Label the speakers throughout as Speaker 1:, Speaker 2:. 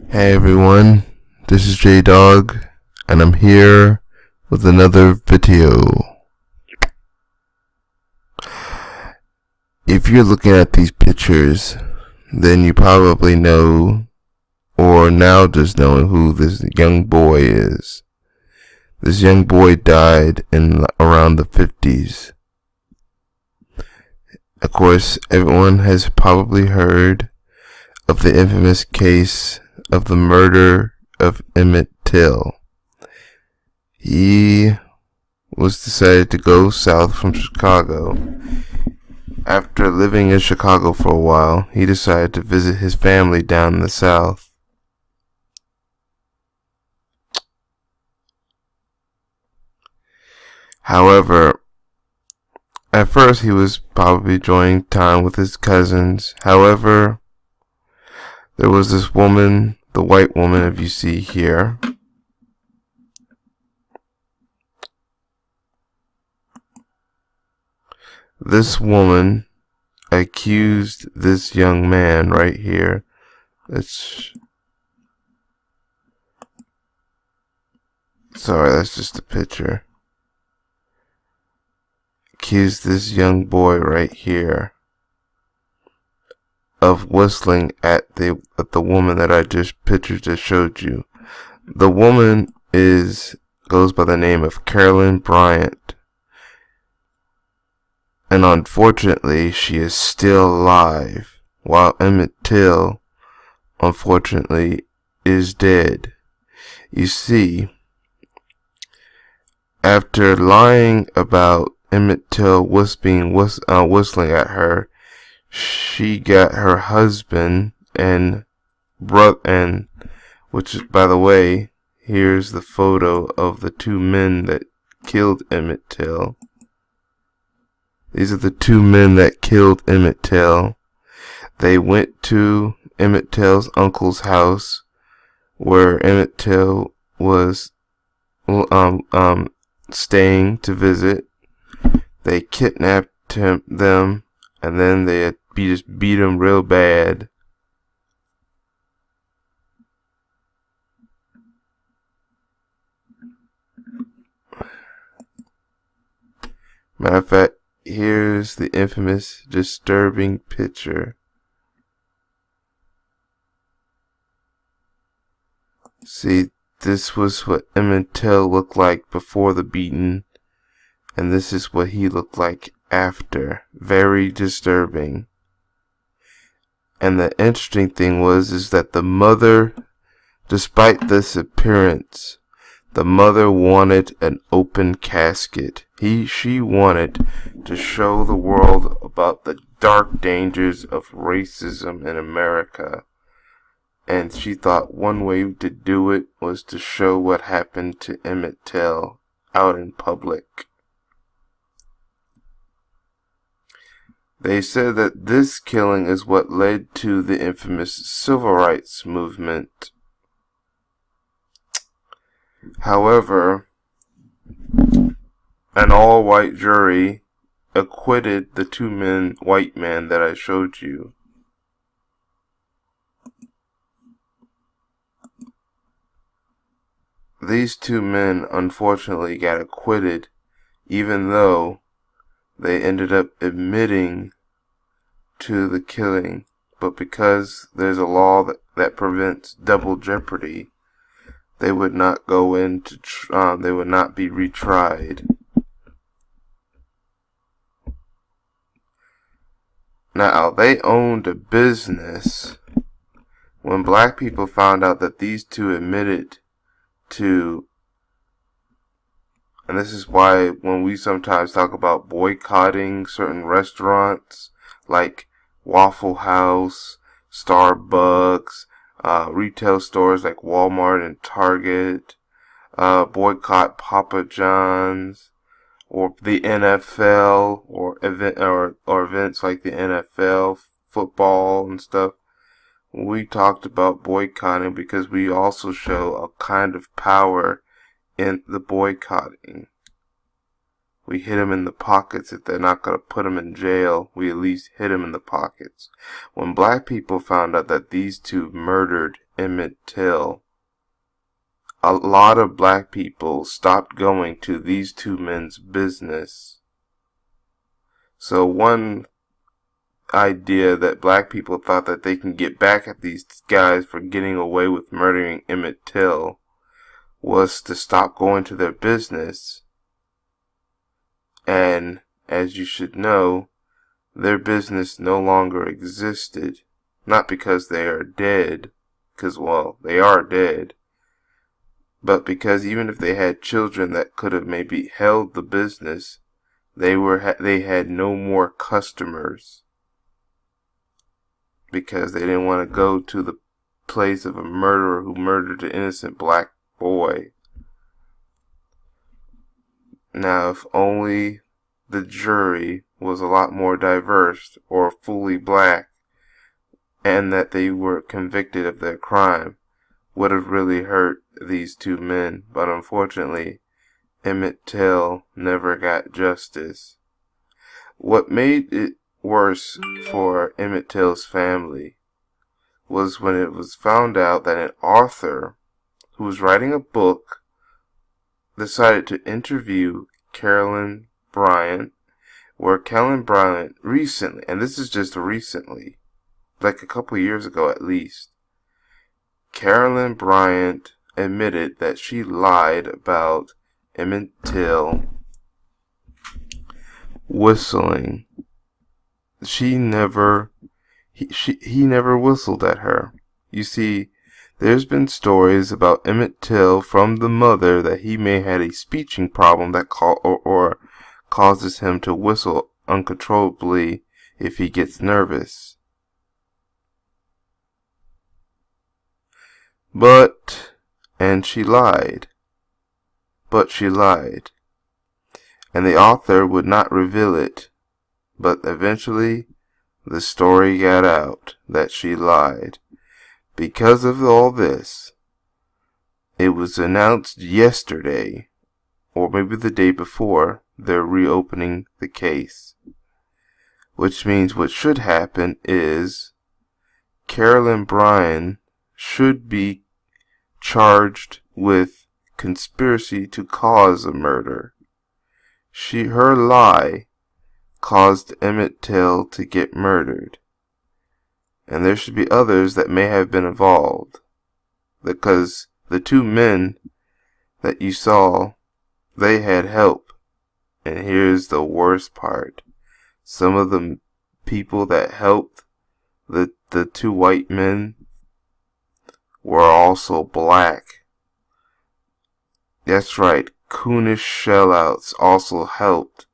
Speaker 1: Hey everyone, this is J Dog, and I'm here with another video. If you're looking at these pictures, then you probably know, or now just knowing who this young boy is. This young boy died in around the 50s. Of course, everyone has probably heard of the infamous case of the murder of Emment Till. He was decided to go south from Chicago. After living in Chicago for a while, he decided to visit his family down in the south. However, at first he was probably enjoying time with his cousins. However, there was this woman, the white woman, if you see here. This woman accused this young man right here. Sorry, that's just a picture. Accused this young boy right here of whistling at the woman that I just pictured just showed you. The woman goes by the name of Carolyn Bryant, and unfortunately she is still alive, while Emment Till unfortunately is dead. You see, after lying about Emment Till whistling at her, she got her husband and brother, which is, by the way, here's the photo of the two men that killed Emment Till. These are the two men that killed Emment Till. They went to Emment Till's uncle's house, where Emment Till was staying to visit. They kidnapped them, and then they just beat him real bad. Matter of fact, here's the infamous, disturbing picture. See, this was what Emment Till looked like before the beating, and this is what he looked like after. Very disturbing. And the interesting thing is that the mother, despite this appearance, the mother wanted an open casket. She wanted to show the world about the dark dangers of racism in America. And she thought one way to do it was to show what happened to Emment Till out in public. They said that this killing is what led to the infamous civil rights movement. However, an all-white jury acquitted the two white men that I showed you. These two men unfortunately got acquitted, even though they ended up admitting to the killing. But because there's a law that prevents double jeopardy, they would not go into they would not be retried. Now, they owned a business. When black people found out that these two admitted to, and this is why when we sometimes talk about boycotting certain restaurants like Waffle House, Starbucks, retail stores like Walmart and Target, boycott Papa John's, or the NFL, or events like the NFL, football and stuff. We talked about boycotting because we also show a kind of power in the boycotting. We hit them in the pockets. If they're not going to put them in jail, we at least hit them in the pockets. When black people found out that these two murdered Emment Till. A lot of black people stopped going to these two men's business. So one idea that black people thought that they can get back at these guys for getting away with murdering Emmet Till was to stop going to their business. And as you should know, their business no longer existed. Not because they are dead, because, well, they are dead, but because even if they had children that could have maybe held the business, they had no more customers because they didn't want to go to the place of a murderer who murdered an innocent black boy. Now, if only the jury was a lot more diverse or fully black and that they were convicted of their crime, would have really hurt these two men. But unfortunately, Emmet Till never got justice. What made it worse for Emmet Till's family was when it was found out that an author who was writing a book decided to interview Carolyn Bryant, where Carolyn Bryant recently, and this is just recently, like a couple years ago at least, Carolyn Bryant admitted that she lied about Emmet Till whistling. He never whistled at her. You see, there's been stories about Emmet Till from the mother that he may have a speeching problem that causes him to whistle uncontrollably if he gets nervous. And she lied. But she lied. And the author would not reveal it. But eventually, the story got out that she lied. Because of all this, it was announced yesterday, or maybe the day before, they're reopening the case. Which means what should happen is Carolyn Bryant should be charged with conspiracy to cause a murder. Her lie caused Emmet Till to get murdered. And there should be others that may have been involved. Because the two men that you saw, they had help. And here's the worst part. Some of the people that helped the two white men were also black. That's right, coonish sellouts also helped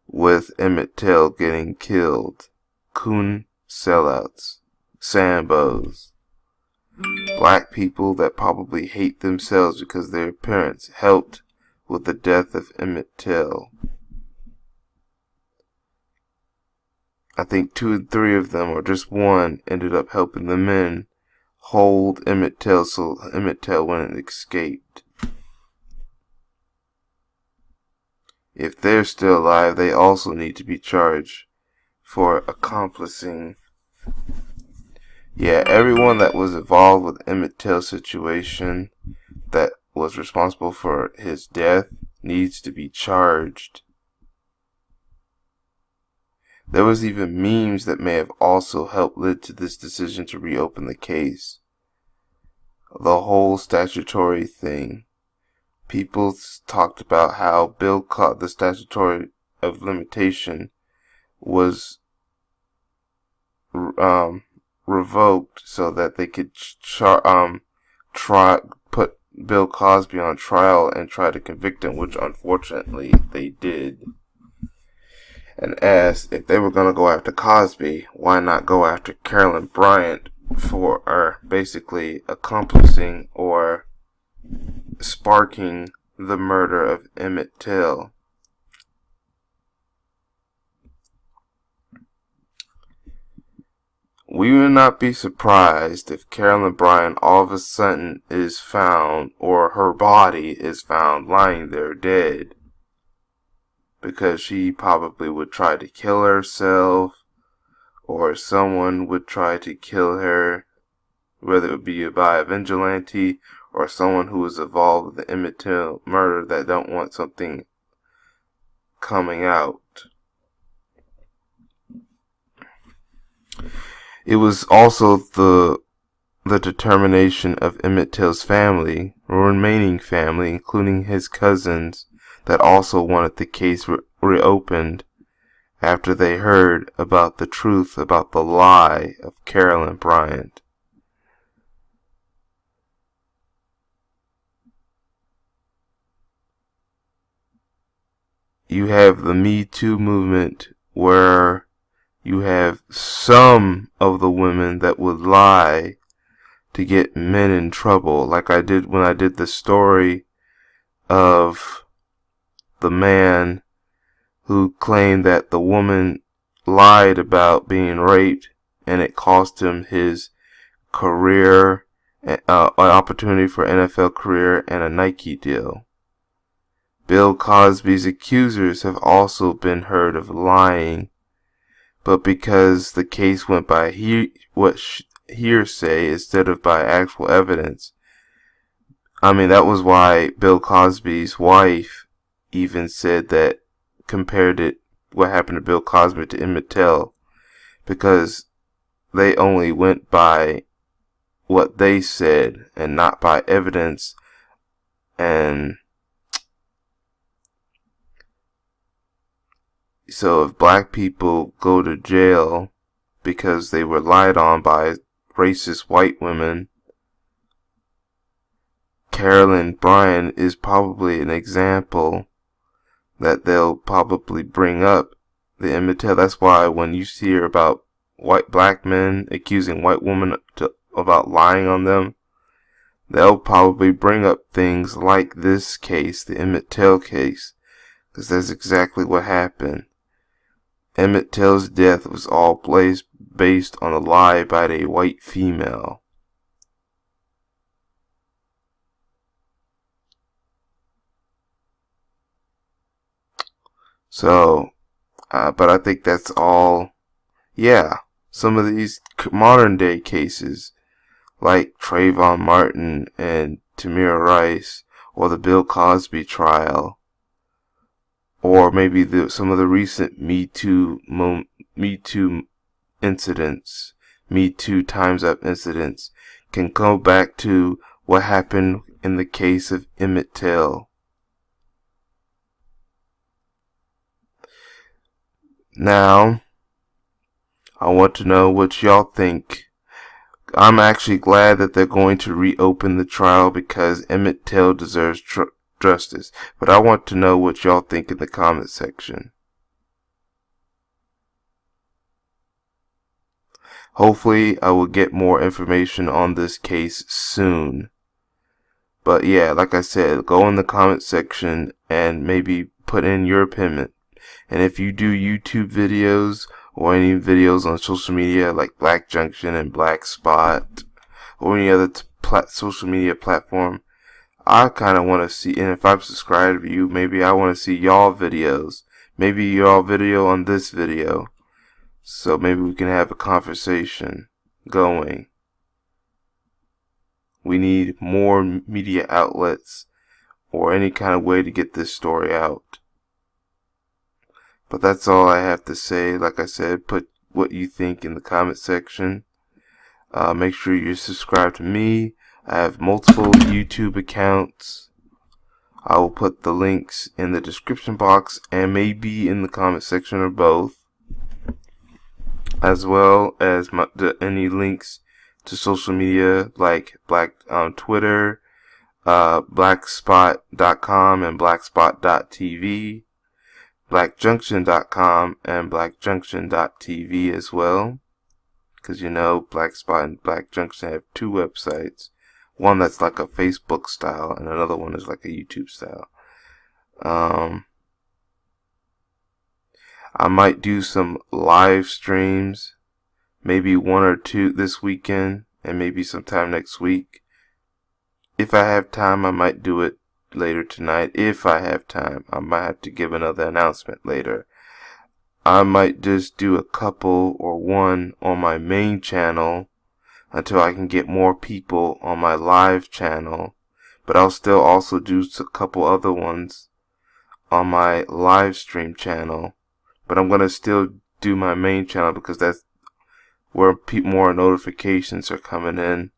Speaker 1: with Emmet Till getting killed. Coon sellouts. Sambos. Black people that probably hate themselves because their parents helped with the death of Emmet Till. I think 2 and 3 of them, or just one, ended up helping the men hold Emmet Till so Emmet Till went and escaped. If they're still alive, they also need to be charged for accomplishing. Yeah, everyone that was involved with Emmet Till's situation that was responsible for his death needs to be charged. There was even memes that may have also helped lead to this decision to reopen the case. The whole statutory thing. People talked about how the statute of limitation was revoked so that they could put Bill Cosby on trial and try to convict him, which unfortunately they did. And asked if they were going to go after Cosby, why not go after Carolyn Bryant for basically accomplishing or sparking the murder of Emmet Till. We would not be surprised if Carolyn Bryant all of a sudden is found, or her body is found lying there dead. Because she probably would try to kill herself, or someone would try to kill her whether it be by a vigilante or someone who is involved with the Emment Till murder that don't want something coming out. It was also the determination of Emmet Till's family, remaining family, including his cousins, that also wanted the case reopened after they heard about the truth about the lie of Carolyn Bryant. You have the Me Too movement, where you have some of the women that would lie to get men in trouble, like I did when I did the story of the man who claimed that the woman lied about being raped and it cost him his career, an opportunity for NFL career and a Nike deal. Bill Cosby's accusers have also been heard of lying, but because the case went by hearsay instead of by actual evidence, that was why Bill Cosby's wife even said that, compared it, what happened to Bill Cosby, to Emmet Till, because they only went by what they said and not by evidence. And so if black people go to jail because they were lied on by racist white women, Carolyn Bryant is probably an example that they'll probably bring up, the Emmet Till. That's why when you hear about black men accusing white women about lying on them, they'll probably bring up things like this case, the Emmet Till case, because that's exactly what happened. Emmet Till's death was all based on a lie by a white female. So, but I think that's all. Yeah, some of these modern day cases, like Trayvon Martin and Tamir Rice, or the Bill Cosby trial, or maybe some of the recent Me Too incidents, Me Too Time's Up incidents, can go back to what happened in the case of Emmet Till. Now, I want to know what y'all think. I'm actually glad that they're going to reopen the trial because Emmet Till deserves justice. But I want to know what y'all think in the comment section. Hopefully, I will get more information on this case soon. But yeah, like I said, go in the comment section and maybe put in your opinion. And if you do YouTube videos or any videos on social media like Black Junction and Black Spot or any other social media platform, I kind of want to see, and if I'm subscribed to you, maybe I want to see y'all videos. Maybe y'all video on this video. So maybe we can have a conversation going. We need more media outlets or any kind of way to get this story out. But that's all I have to say. Like I said, put what you think in the comment section. Make sure you're subscribed to me. I have multiple YouTube accounts. I will put the links in the description box and maybe in the comment section or both, as well as any links to social media like Twitter, blackspot.com and blackspot.tv, blackjunction.com and blackjunction.tv as well. Because Black Spot and Black Junction have two websites. One that's like a Facebook style and another one is like a YouTube style. I might do some live streams, maybe one or two this weekend and maybe sometime next week. If I have time, I might do it later tonight. If I have time, I might have to give another announcement later. I might just do a couple or one on my main channel, until I can get more people on my live channel. But I'll still also do a couple other ones on my live stream channel. But I'm going to still do my main channel because that's where more notifications are coming in,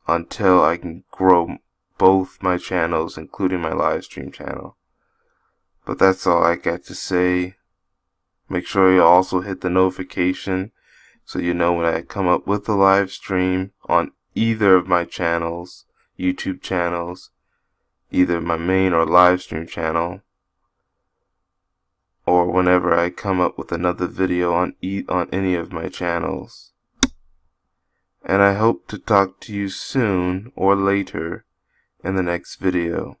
Speaker 1: until I can grow both my channels, including my live stream channel. But that's all I got to say. Make sure you also hit the notification so you know when I come up with a live stream on either of my channels, YouTube channels, either my main or live stream channel, or whenever I come up with another video on any of my channels. And I hope to talk to you soon or later in the next video.